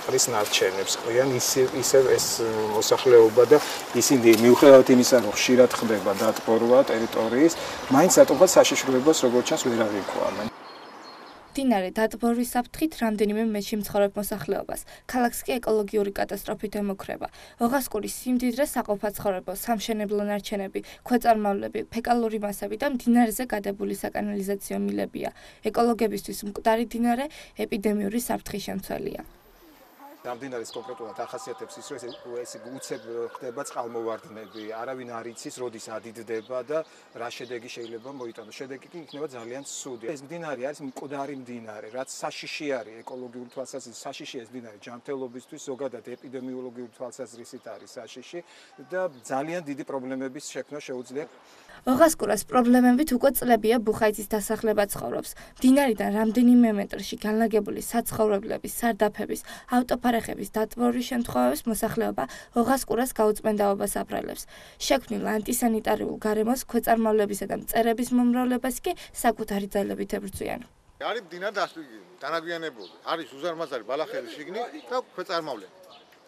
წყლის ნარჩენებს. ყრიან ისევ ეს მოსახლეობა და ისინი მიუხედავად იმისა, რომ ხშირად ხდება დატბორვა ტერიტორიის, მაინც დატბორვა საშიშროებას როგორც ჩანს ვერ აღიქვამენ. მდინარე დატბორვის საფრთხით რამდენიმე მეტში მცხოვრებ მოსახლეობას. ქალაქს კი ეკოლოგიური კატასტროფით ემუქრება. ოღასკურის სიმდიდრე საყოფაცხოვრებო, სამშენებლო ნარჩენები, ქვეწარმავლები, ფეკალური მასები და მდინარეზე გადებული საკანალიზაციო მილებია. ეკოლოგებისთვის მკვდარი მდინარე ეპიდემიური საფრთხის შემცველია. Რამდენად კონკრეტულად ახასიათებს ის, რომ ეს უცებ ხდება წყალმოვარდნები, არავინ არ იცის, როდის ადიდდება და რა შედეგი შეიძლება მოიტანოს. შედეგი კი იქნება ძალიან ცუდი. ეს მდინარე არის მკვდარი მდინარე, რაც საშიში არის ეკოლოგიური თვალსაზრისით, საშიში ეს მდინარე ჯანმრთელობისთვის, ზოგადად ეპიდემიოლოგიური თვალსაზრისით არის საშიში და ძალიან დიდი პრობლემების შექმნა შეუძლია. ოღასკურას პრობლემებით უკვე წლებია ბუხაიძის დასახლება ცხოვრობს. მდინარიდან რამდენიმე მეტრში განლაგებული საცხოვრებლების, სარდაფების, ავტოფარეხების დატბორვის შემთხვევების მოსახლეობა ოღასკურას გაუწმენდაობას აბრალებს. შექმნილ ანტისანიტარიულ გარემოს ქვეწარმავლებისა და მწერების მომრავლებას კი საკუთარი ძალებით ებრძვიან. არის მდინარე დანაგვიანებული, არის უზარმაზარი ბალახევის შიგნი და ქვეწარმავლები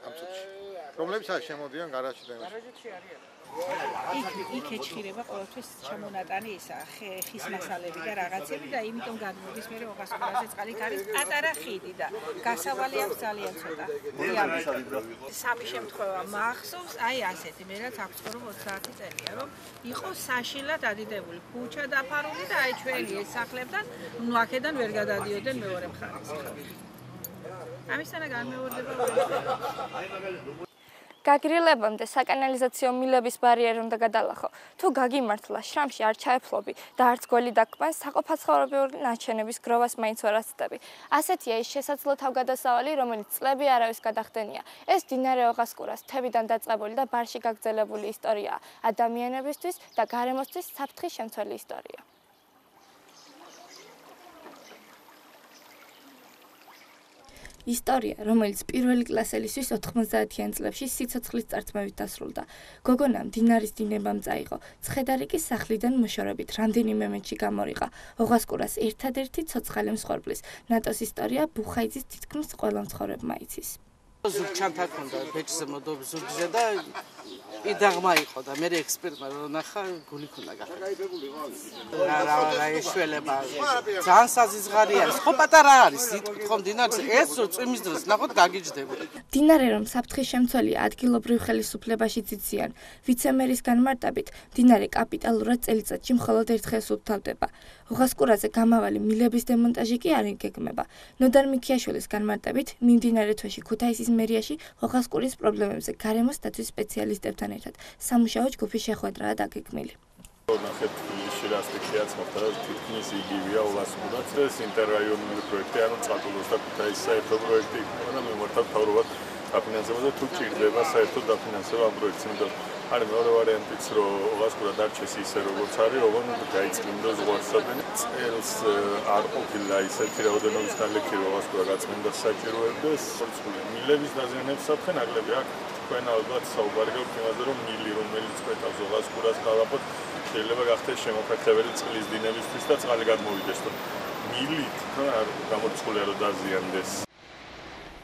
ამ წუთში. რომლებიც შემოდიან გარაჟში და გარაჟში არიან. იქ ეჭირება ყოველთვის შემონატანი ისა ხის მასალები და რაღაცები და იმიტომ გადმოდის მე ოღასკურაზე წყალი არის პატარა ხიდი და გასავალი აქვს ძალიან ცოტა. სამი შემთხვევა მახსოვს, აი ასეთი, მე რაც აქვს ხო 20 წელია, რომ იყო საშილად ადიდებული ქუჩა დაფარული და აი ჩვენი ეს სახლებთან აქედან ვერ გადადიოდნენ მეორე მხარეს. ამისთანა განმეორდება გაგრილებამდე საკანალიზაციო მილების ბარიერი უნდა გადალახო. თუ გაგიმართლა შრამში არ ჩაეფლობი და არც გველი დაგკმას, საყოფაცხოვრებელური ნარჩენების გროვას მაინც ვერ აცდები. ასეთია ის შესაძლო თავგადასავალი, რომელიც წლები არავის გადახდენია. ეს მდინარე ოღასკურას თებიდან დაწყებული და ბარში გაგრძელებული ისტორიაა. ადამიანებისთვის და გარემოსთვის საფრთხის შემცველი ისტორია. ისტორია, რომელიც პირველი კლასელისთვის 90-იან წლებში სიცოცხლის წარწმევით დასრულდა. გოგონა მდინარის დინებამ წაიღო. ცხედარი კი სახლიდან მოშორებით რამდენიმე მეტში გამორიყა. ოღასკურას ერთადერთი ცოცხალი მსხვერპლის. ნატოს ისტორია ბუხაიძის თითქმის ყველა მცხოვრებმა იცის. ზურგჩანთა ქონდა ბეჭზე მოდობ ზურგზე და იდაღმა იყო და მე ექსპერტმა რომ ნახა გული ქონდა გახაიდებული რა ეშველება ძალიან საზიზღარი არის ხო პატარა არის იტყვით ხომ მდინარეს ეს რო წვიმის დროს ნახოთ გაგიჯდება მდინარე რომ საფრთხის შემცველია ადგილობრივ ხელისუფლებაში ციციან ვიცემერის განმარტებით მდინარე კაპიტალურად წელიწადში მხოლოდ ერთ დღეს უთავდება ოღასკურაზე გამავალი მილების დემონტაჟი კი არ იგეგმება ნოდარ მიქიაშვილის განმარტებით მიმდინარე თვეში ქუთაისის მერიაში ოღასკურის პრობლემებზე გარემოს დაცვის სპეციალისტებთან ერთად სამუშაო ჯგუფი შეხვედრაა დაგეგმილი. ნახეთ თბილისში რა სტიქიაც მოხდა თითქმის იგივეა ოღასკურაც ეს ინტერრაიონული პროექტი ანუ წყალტუბოს და ქუთაისის საერთო პროექტი იყო და მემართავ თავრობად დაფინანსება და თუ ჭირდება საერთო დაფინანსება ამ პროექტს იმიტომ არის მეორე ვარიანტიც რომ ოღასკურა დარჩეს ისე როგორც არის ოღონდ გაიწმინდოს ზღვარსადენ წელს არ ყოფილა ისეთი რაოდენობის ნალექი რომ ოღასკურა გაწმინდოს საჭიროებდეს მილების დაზიანების საფრთხე ნაკლები აქვს თქვენ ალბათ საუბარი გაქვთ იმაზე რომ მილი რომელიც ყვეთავს ოღასკურას კალაპოთ შეიძლება გახდეს შემოფეთლებელი წყლის დინებისთვის და წყალი გადმოვიდეს და მილით არ გამორიცხულია რომ დაზიანდეს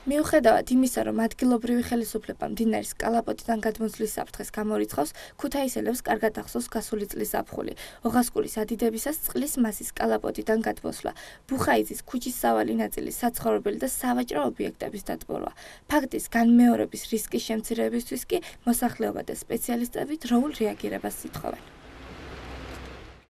მიუხედავად იმისა, რომ ადგილობრივი ხელისუფლება მდინარის კალაპოტიდან გადმოსვლის საფრთხეს გამორიცხავს, ქუთაისელებს კარგად ახსოვს გასული წლის ზაფხული. ოღასკურის ადიდებისას წყლის მასის კალაპოტიდან გადმოსვლა, ბუხაიძის ქუჩის სავალი ნაწილი, საცხოვრებელი და სავაჭრო ობიექტების დატბორვა. ფაქტის განმეორების რისკის შემცირებისთვის კი მოსახლეობა და სპეციალისტები დროულ რეაგირებას ითხოვენ.